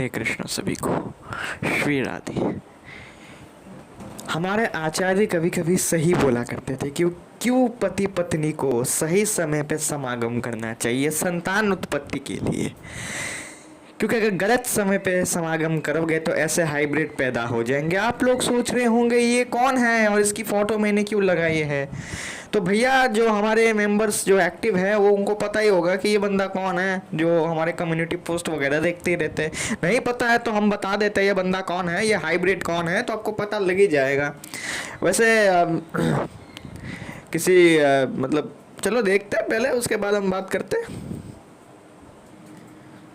हरे कृष्ण सभी को, श्री राधे। हमारे आचार्य कभी कभी सही बोला करते थे कि क्यों पति पत्नी को सही समय पे समागम करना चाहिए संतान उत्पत्ति के लिए, क्योंकि अगर गलत समय पे समागम करोगे तो ऐसे हाइब्रिड पैदा हो जाएंगे। आप लोग सोच रहे होंगे ये कौन है और इसकी फोटो मैंने क्यों लगाई है। तो भैया जो हमारे मेंबर्स जो एक्टिव है वो उनको पता ही होगा कि ये बंदा कौन है, जो हमारे कम्युनिटी पोस्ट वगैरह देखते ही रहते हैं। नहीं पता है तो हम बता देते हैं ये बंदा कौन है, ये हाइब्रिड कौन है, तो आपको पता लग ही जाएगा। वैसे मतलब चलो देखते हैं पहले, उसके बाद हम बात करते हैं।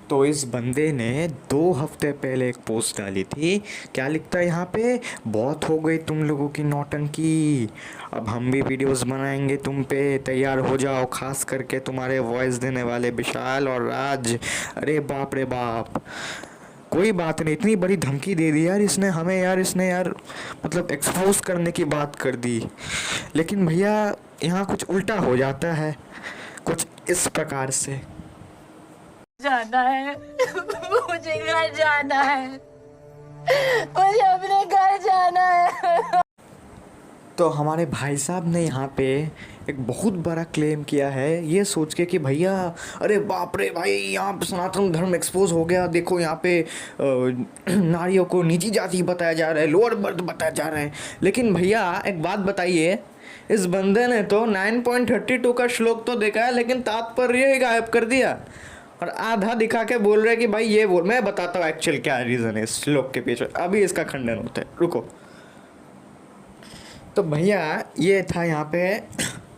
तो इस बंदे ने 2 हफ्ते पहले एक पोस्ट डाली थी। क्या लिखता है यहाँ पे, बहुत हो गई तुम लोगों की नौटंकी, अब हम भी वीडियोस बनाएंगे तुम पे, तैयार हो जाओ, खास करके तुम्हारे वॉइस देने वाले विशाल और राज। अरे बाप रे बाप, कोई बात नहीं, इतनी बड़ी धमकी दे दी यार इसने हमें, यार इसने यार मतलब एक्सपोज करने की बात कर दी। लेकिन भैया यहाँ कुछ उल्टा हो जाता है, कुछ इस प्रकार से। जाना है मुझे घर जाना है, मुझे अपने घर जाना है। तो हमारे भाई साहब ने यहाँ पे एक बहुत बड़ा क्लेम किया है, ये सोच के कि भैया अरे बाप रे भाई यहाँ पे सनातन धर्म एक्सपोज हो गया, देखो यहाँ पे नारियों को नीची जाति बताया जा रहा है, लोअर बर्थ बताया जा रहा है। लेकिन भैया एक बात बताइए, इस बंदे ने तो 9.32 का श्लोक तो देखा है लेकिन तात्पर्य ही गायब कर दिया और आधा दिखा के बोल रहे कि भाई ये बोल। मैं बताता हूँ एक्चुअल क्या रीज़न है इस श्लोक के पीछे, अभी इसका खंडन होता है, रुको। तो भैया ये था यहाँ पे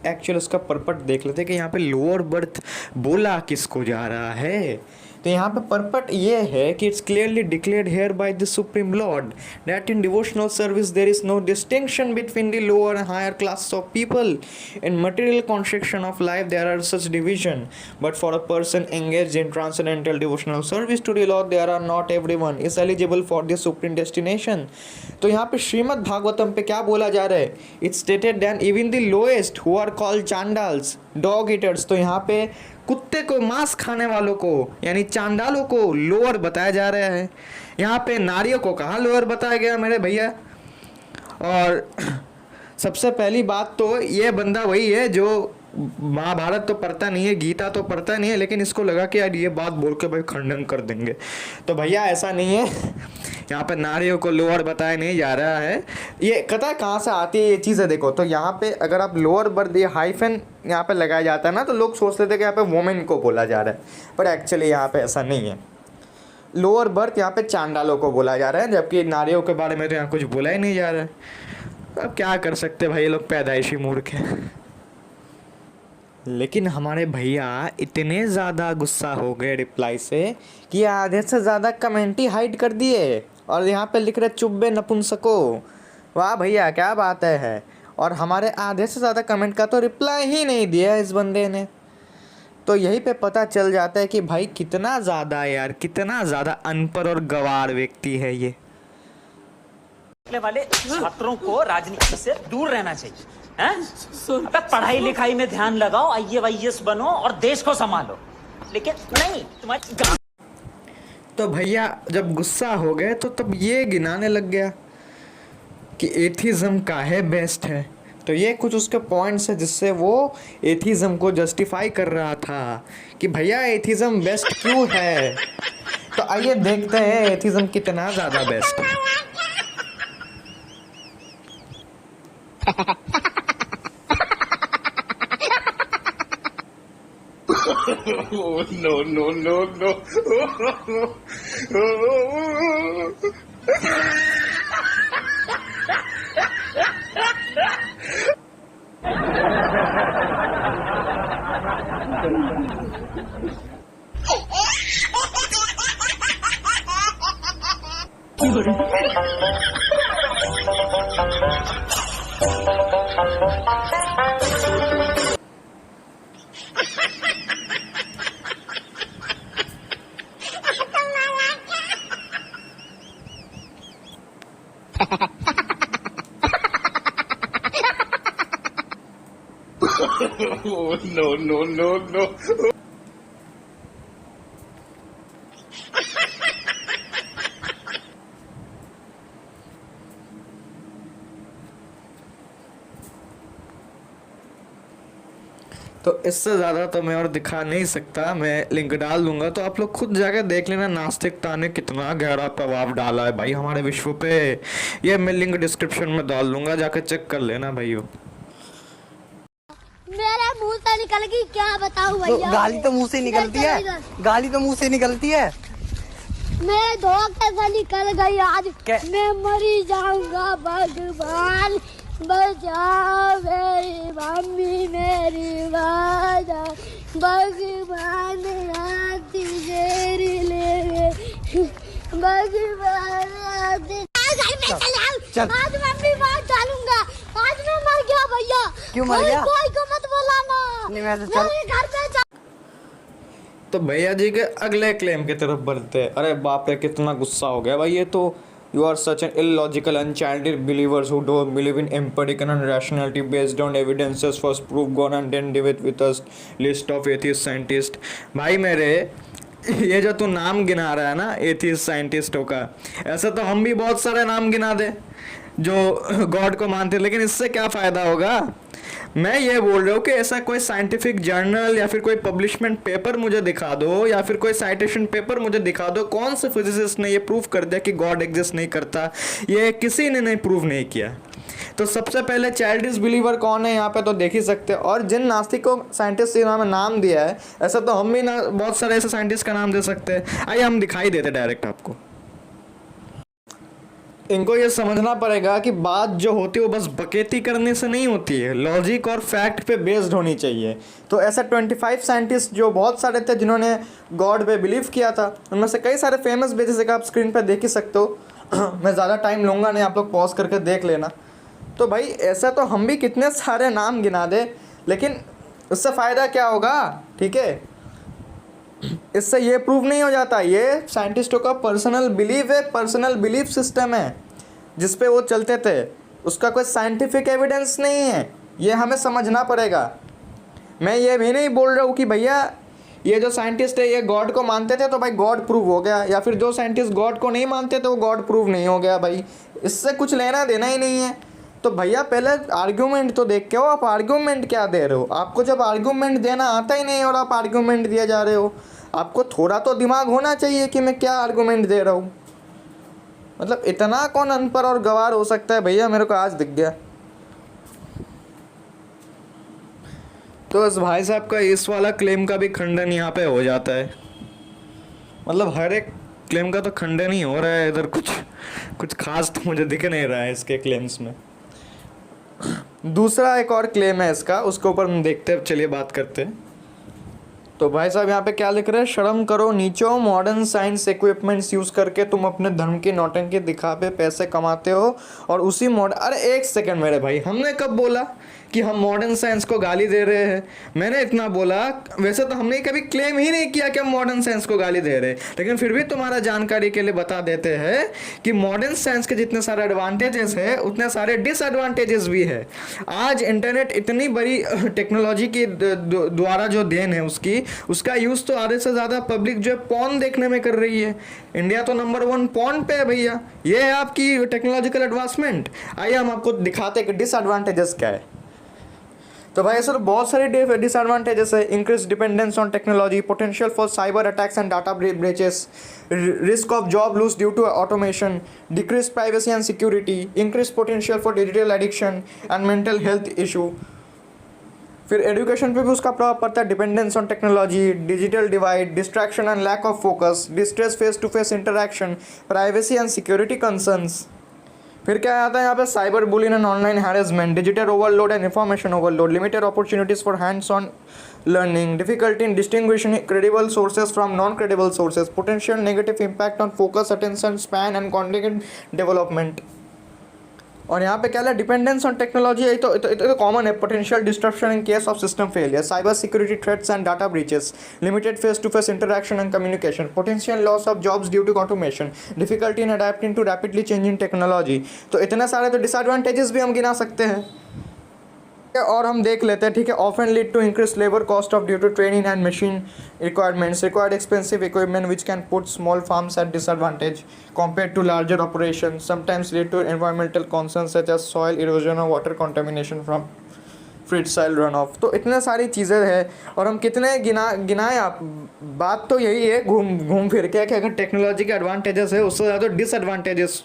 एक्चुअल उसका परपट देख लेते कि यहाँ पे लोअर बर्थ बोला किसको जा रहा है। तो यहाँ पे परपट ये है कि it's clearly declared here by the supreme lord that in devotional service there is no distinction between the lower and higher class of people. In material construction of life there are such division, but for a person engaged in transcendental devotional service to the Lord there are not everyone is eligible for the supreme destination। तो यहाँ पे श्रीमद् भागवतम पे क्या बोला जा रहा है, it's stated that even the lowest who are called चांडाल्स dog eaters, तो यहाँ पे कुत्ते को मांस खाने वालों को यानी चांडालों को लोअर बताया जा रहा है। यहाँ पे नारियों को कहाँ लोअर बताया गया मेरे भैया। और सबसे पहली बात तो ये बंदा वही है जो महाभारत तो पढ़ता नहीं है, गीता तो पढ़ता नहीं है, लेकिन इसको लगा कि यार ये बात बोल के भाई खंडन कर देंगे। तो भैया ऐसा नहीं है, यहाँ पे नारियों को लोअर बताया नहीं जा रहा है। ये पता है कहाँ से आती है ये चीज़ें, देखो तो यहाँ पे अगर आप लोअर बर्थ ये हाइफन यहाँ पे लगाया जाता है ना, तो लोग सोच लेते हैं कि यहाँ पे वुमेन को बोला जा रहा है, पर एक्चुअली यहाँ पे ऐसा नहीं है। लोअर बर्थ यहाँ पे चांडालों को बोला जा रहा है, जबकि नारियों के बारे में तो यहाँ कुछ बोला ही नहीं जा रहा है। अब क्या कर सकते भाई, ये लोग पैदाइशी मूर्ख हैं। लेकिन हमारे भैया इतने ज़्यादा गुस्सा हो गए रिप्लाई से कि आधे से ज़्यादा कमेंट ही हाइड कर दिए और यहाँ पे लिख रहे चुब्बे नपुंसको। वाह भैया क्या बात है। और हमारे आधे से ज़्यादा कमेंट का तो रिप्लाई ही नहीं दिया इस बंदे ने। तो यहीं पे पता चल जाता है कि भाई कितना ज़्यादा यार, कितना ज़्यादा अनपढ़ और गंवार व्यक्ति है ये। वाले छात्रों को राजनीति से दूर रहना चाहिए हैं? अबे पढ़ाई लिखाई में ध्यान लगाओ, IAS बनो और देश को संभालो, लेकिन नहीं तुम्हारी। तो भैया जब गुस्सा हो गए तो तब ये गिनाने लग गया कि एथिज्म काहे बेस्ट है। तो ये कुछ उसके पॉइंट्स है जिससे वो एथिज्म को जस्टिफाई कर रहा था कि भैया एथिज्म बेस्ट क्यों है। तो आइए देखते हैं एथिज्म कितना ज़्यादा बेस्ट है। Oh, no, no, no, no. Oh, no, no, no, no. तो इससे ज़्यादा तो मैं और दिखा नहीं सकता, मैं लिंक डाल दूंगा तो आप लोग खुद जाके देख लेना नास्तिकता ने कितना गहरा प्रभाव डाला है भाई हमारे विश्व पे। ये मैं लिंक डिस्क्रिप्शन में डाल दूंगा, जाकर चेक कर लेना भाइयों। मेरे मुंह से निकल गई, क्या बताऊं भैया। गाली तो मुंह से निकलती है, गाली तो मुंह से निकलती है। मेरे धोखे से निकल गई आज, क्या? मैं मरी जाऊंगा। भगवान बचाओ मेरी मम्मी मेरी बाजा, भगवान आती तेरी ले, भगवान आती। चल। आज मम्मी मार डालूंगा, आज मैं मर गया भैया। क्यों मर गया? कोई को मत बुलाना, नहीं, मैं तो चल। मेरे घर पे जा। तो भैया जी के अगले क्लेम की तरफ बढ़ते हैं। अरे बाप रे कितना गुस्सा हो गया भाई ये तो। You are such an illogical and childish believers who don't believe in empirical and rationality based on evidences first prove God and then debate with us list of atheist scientists। भाई मेरे ये जो तू नाम गिना रहा है ना एथिस्ट साइंटिस्टों का, ऐसा तो हम भी बहुत सारे नाम गिना दे जो गॉड को मानते हैं, लेकिन इससे क्या फ़ायदा होगा। मैं ये बोल रहा हूँ कि ऐसा कोई साइंटिफिक जर्नल या फिर कोई पब्लिशमेंट पेपर मुझे दिखा दो, या फिर कोई साइटेशन पेपर मुझे दिखा दो, कौन से फिजिसिस्ट ने ये प्रूव कर दिया कि गॉड एग्जिस्ट नहीं करता। ये किसी ने नहीं प्रूव नहीं किया। तो सबसे पहले चाइल्डिश बिलीवर कौन है यहाँ पे तो देख ही सकते हैं। और जिन नास्तिकों साइंटिस्ट ने नाम दिया है, ऐसा तो हम भी ना बहुत सारे ऐसे साइंटिस्ट का नाम दे सकते हैं। आइए हम दिखाई देते डायरेक्ट आपको। इनको ये समझना पड़ेगा कि बात जो होती है वो बस बकेती करने से नहीं होती है, लॉजिक और फैक्ट पे बेस्ड होनी चाहिए। तो ऐसा 25 साइंटिस्ट जो बहुत सारे थे जिन्होंने गॉड पे बिलीव किया था, उनमें से कई सारे फेमस भी, जैसे कि आप स्क्रीन पर देख ही सकते हो। मैं ज़्यादा टाइम लूँगा नहीं, आप लोग पॉज करके देख लेना। तो भाई ऐसा तो हम भी कितने सारे नाम गिना दे, लेकिन उससे फ़ायदा क्या होगा। ठीक है, इससे ये प्रूव नहीं हो जाता। ये साइंटिस्टों का पर्सनल बिलीव है, पर्सनल बिलीफ सिस्टम है जिस पे वो चलते थे, उसका कोई साइंटिफिक एविडेंस नहीं है। ये हमें समझना पड़ेगा। मैं ये भी नहीं बोल रहा हूँ कि भैया ये जो साइंटिस्ट है ये गॉड को मानते थे तो भाई गॉड प्रूव हो गया, या फिर जो साइंटिस्ट गॉड को नहीं मानते तो वो गॉड प्रूव नहीं हो गया। भाई इससे कुछ लेना देना ही नहीं है। तो भैया पहले आर्ग्यूमेंट तो देख के हो, आप आर्ग्यूमेंट क्या दे रहे हो। आपको जब आर्ग्यूमेंट देना आता ही नहीं और आप आर्ग्यूमेंट दिए जा रहे हो, आपको थोड़ा तो दिमाग होना चाहिए कि मैं क्या आर्ग्यूमेंट दे रहा हूँ। मतलब इतना कौन अनपढ़ और गवार हो सकता है भैया, मेरे को आज दिख गया। तो इस भाई साहब का इस वाला क्लेम का भी खंडन यहाँ पे हो जाता है। मतलब हर एक क्लेम का तो खंडन ही हो रहा है इधर, कुछ खास तो मुझे दिख नहीं रहा है इसके क्लेम्स में। दूसरा एक और क्लेम है इसका, उसके ऊपर हम देखते हैं, चलिए बात करते हैं। तो भाई साहब यहाँ पे क्या लिख रहे हैं, शर्म करो नीचो, मॉडर्न साइंस इक्विपमेंट्स यूज़ करके तुम अपने धर्म की नौटंकी दिखा पे पैसे कमाते हो और उसी अरे एक सेकंड मेरे भाई, हमने कब बोला कि हम मॉडर्न साइंस को गाली दे रहे हैं? मैंने इतना बोला, वैसे तो हमने कभी क्लेम ही नहीं किया कि हम मॉडर्न साइंस को गाली दे रहे हैं, लेकिन फिर भी तुम्हारा जानकारी के लिए बता देते हैं कि मॉडर्न साइंस के जितने सारे एडवांटेजेस है उतने सारे डिसएडवांटेजेस भी है। आज इंटरनेट इतनी बड़ी टेक्नोलॉजी की द्वारा जो देन है उसका यूज़ तो आधे से ज़्यादा पब्लिक जो है पॉर्न देखने में कर रही है। इंडिया तो नंबर 1 पॉर्न पे है भैया। ये है आपकी टेक्नोलॉजिकल एडवांसमेंट। आइए हम आपको दिखाते हैं कि डिसएडवांटेजेस क्या है। तो भाई सर बहुत सारे डिसएडवांटेजेस है। Increase dependence on technology, potential for cyber attacks and data breaches, risk of job lose due to automation, decrease privacy and security, increase potential for digital addiction and mental health issue. फिर education पे भी उसका प्रभाव पड़ता है। Dependence on technology, digital divide, distraction and lack of focus, distress face to face interaction, privacy and security concerns. फिर क्या आता है यहाँ पे, cyber bullying and online harassment, digital overload and information overload, limited opportunities for hands on learning, difficulty in distinguishing credible sources from non-credible sources, potential negative impact on focus, attention span and cognitive development। और यहाँ पे क्या है, dependence on technology, ये तो common है। Potential disruption in case of system failure, cyber security threats and data breaches, limited face to face interaction and communication, potential loss of jobs due to automation, difficulty in adapting to rapidly changing technology. तो इतने सारे तो disadvantages भी हम गिना सकते हैं। और हम देख लेते हैं, ठीक है। Often lead to increase labour cost of due to training and machine requirements, required expensive equipment which can put small farms at disadvantage compared to larger operations, sometimes lead to environmental concerns such as soil erosion or water contamination from freestyle run of, तो इतने सारी चीज़ें हैं और हम कितने गिनाएं आप। बात तो यही है घूम फिर के कि अगर टेक्नोलॉजी के एडवांटेजेस है उससे ज़्यादा डिसएडवांटेजेस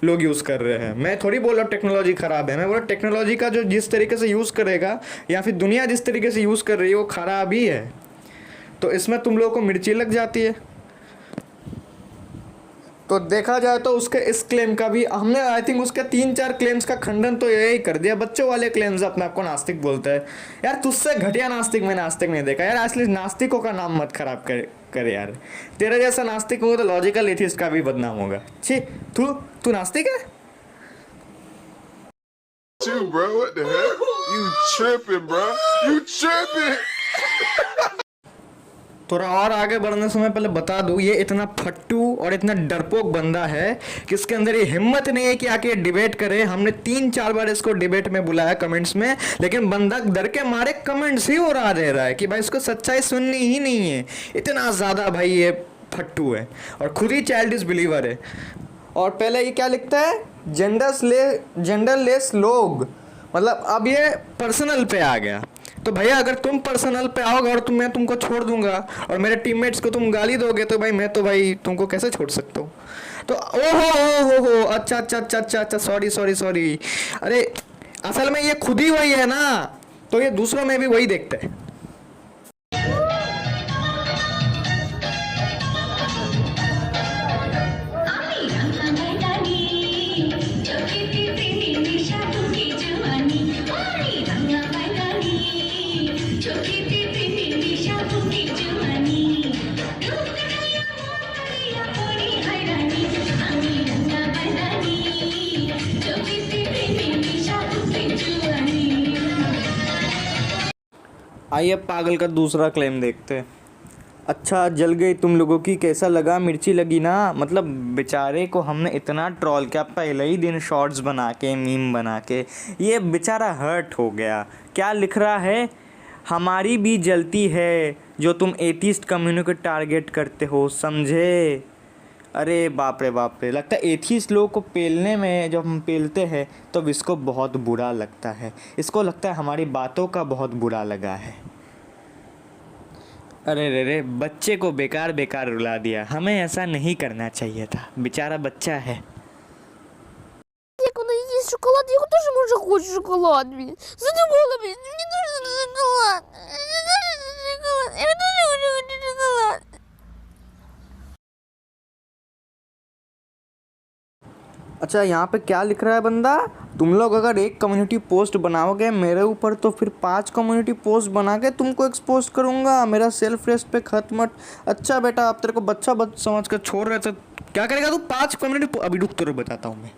लोग यूज़ कर रहे हैं। मैं थोड़ी बोल रहा हूँ टेक्नोलॉजी ख़राब है, मैं बोल रहा हूँ टेक्नोलॉजी का जो जिस तरीके से यूज़ करेगा या फिर दुनिया जिस तरीके से यूज़ कर रही है वो ख़राब ही है। तो इसमें तुम लोगों को मिर्ची लग जाती है। तो देखा जाए तो उसके इस क्लेम का भी हमने आई थिंक उसके 3-4 क्लेम्स का खंडन तो यही कर दिया। बच्चों वाले क्लेम्स अपने आपको नास्तिक बोलते हैं यार, तुझसे घटिया नास्तिक मैं नास्तिक नहीं देखा यार। असली नास्तिकों का नाम मत खराब करे यार, तेरे जैसा नास्तिक होगा तो लॉजिकल एथिस्ट का भी बदनाम होगा। छी, तू नास्तिक है? Bro, what the heck? You tripping, bro? You tripping? थोड़ा और आगे बढ़ने से मैं पहले बता दूं, ये इतना फट्टू और इतना डरपोक बंदा है कि इसके अंदर ये हिम्मत नहीं है कि आके डिबेट करे। हमने 3-4 बार इसको डिबेट में बुलाया कमेंट्स में, लेकिन बंदा डर के मारे कमेंट्स ही उड़ा दे रहा है कि भाई इसको सच्चाई सुननी ही नहीं है। इतना ज़्यादा भाई ये फट्टू है और खुद ही चाइल्डिश बिलीवर है। और पहले ये क्या लिखता है, जेंडरलेस लोग, मतलब अब ये पर्सनल पे आ गया। तो भैया अगर तुम पर्सनल पे आओगे और मैं तुमको छोड़ दूंगा और मेरे टीममेट्स को तुम गाली दोगे तो भाई मैं तो भाई तुमको कैसे छोड़ सकता हूँ। तो ओहो अच्छा सॉरी। अरे असल में ये खुद ही वही है ना, तो ये दूसरों में भी वही देखते हैं। आइए पागल का दूसरा क्लेम देखते हैं। अच्छा जल गई तुम लोगों की, कैसा लगा? मिर्ची लगी ना? मतलब बेचारे को हमने इतना ट्रोल किया पहले ही दिन, शॉर्ट्स बना के, मीम बना के, ये बेचारा हर्ट हो गया। क्या लिख रहा है, हमारी भी जलती है जो तुम एथिस्ट कम्युनिटी को टारगेट करते हो, समझे? अरे बाप रे, लगता है एथिस्ट लोगों को पेलने में जब हम पेलते हैं तो इसको बहुत बुरा लगता है। इसको लगता है हमारी बातों का बहुत बुरा लगा है। अरे रे बच्चे को बेकार रुला दिया। हमें ऐसा नहीं करना चाहिए था, बेचारा बच्चा है। Я когда есть шоколад, я тоже уже хочу шоколад, блин. Задумала, блин, мне нужен шоколад. Я тоже хочу шоколад. अच्छा यहाँ पे क्या लिख रहा है बंदा, तुम लोग अगर एक कम्युनिटी पोस्ट बनाओगे मेरे ऊपर तो फिर 5 कम्युनिटी पोस्ट बना के तुमको एक्सपोज करूँगा। मेरा सेल्फ रेस्पेक्ट खत्म मत। अच्छा बेटा आप तेरे को बच्चा समझ कर छोड़ रहे थे, क्या करेगा तू? 5 कम्युनिटी, अभी रुक तेरे बताता हूँ मैं।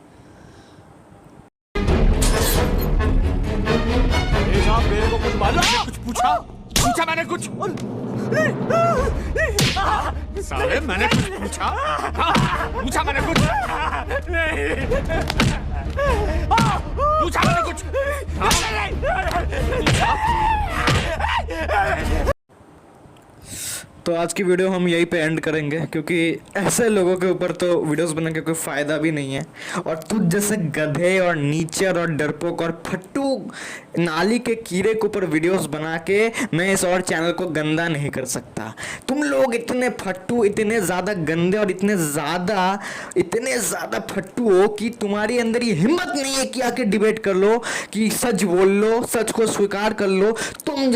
मेरे को कुछ मालूम है? कुछ पूछा मैंने कुछ? साले मैंने कुछ पूछा मैंने कुछ? पूछा मैंने कुछ? तो आज की वीडियो हम यहीं पे एंड करेंगे, क्योंकि ऐसे लोगों के ऊपर तो वीडियोस बना के कोई फ़ायदा भी नहीं है। और तुझ जैसे गधे और नीचर और डरपोक और फट्टू नाली के कीड़े के ऊपर वीडियोस बना के मैं इस और चैनल को गंदा नहीं कर सकता। तुम लोग इतने फट्टू, इतने ज़्यादा गंदे और इतने ज़्यादा फट्टू हो कि तुम्हारी अंदर ये हिम्मत नहीं है कि आके डिबेट कर लो, कि सच बोल लो, सच को स्वीकार कर लो। तुम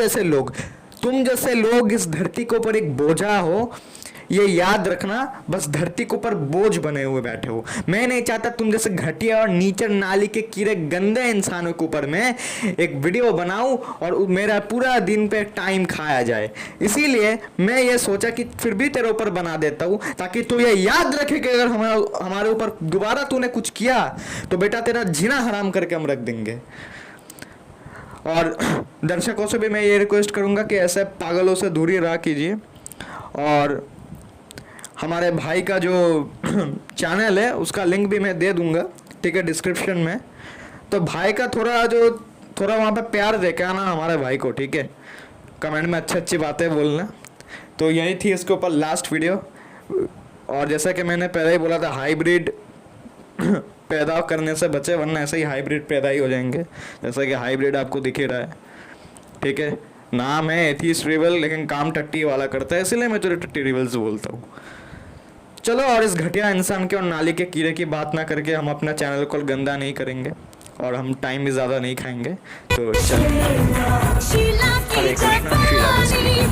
जैसे लोग इस धरती के ऊपर एक बोझा हो, ये याद रखना। बस धरती के ऊपर बोझ बने हुए बैठे हो। मैं नहीं चाहता तुम जैसे घटिया और नीचर नाली के कीड़े गंदे इंसानों के ऊपर मैं एक वीडियो बनाऊं और मेरा पूरा दिन पे टाइम खाया जाए। इसीलिए मैं ये सोचा कि फिर भी तेरे ऊपर बना देता हूं, ताकि तू ये याद रखे कि अगर हमारे ऊपर दोबारा तूने कुछ किया तो बेटा तेरा जीना हराम करके हम रख देंगे। और दर्शकों से भी मैं ये रिक्वेस्ट करूंगा कि ऐसे पागलों से दूरी रहा कीजिए। और हमारे भाई का जो चैनल है उसका लिंक भी मैं दे दूंगा, ठीक है, डिस्क्रिप्शन में। तो भाई का थोड़ा वहाँ पे प्यार दे के आना हमारे भाई को, ठीक है। कमेंट में अच्छी बातें बोलना। तो यही थी इसके ऊपर लास्ट वीडियो। और जैसा कि मैंने पहले ही बोला था, हाइब्रिड पैदा करने से बचे, वरना ऐसे ही हाइब्रिड पैदा ही हो जाएंगे, जैसा कि हाइब्रिड आपको दिख ही रहा है। ठीक है, नाम है एथीस्ट रिवल लेकिन काम टट्टी वाला करता है, इसलिए मैं तुझे टट्टी रिवल्स बोलता हूँ। चलो, और इस घटिया इंसान के और नाली के कीड़े की बात ना करके हम अपना चैनल को गंदा नहीं करेंगे और हम टाइम भी ज़्यादा नहीं खाएंगे। तो चलिए, हरे कृष्णा, श्री राधे।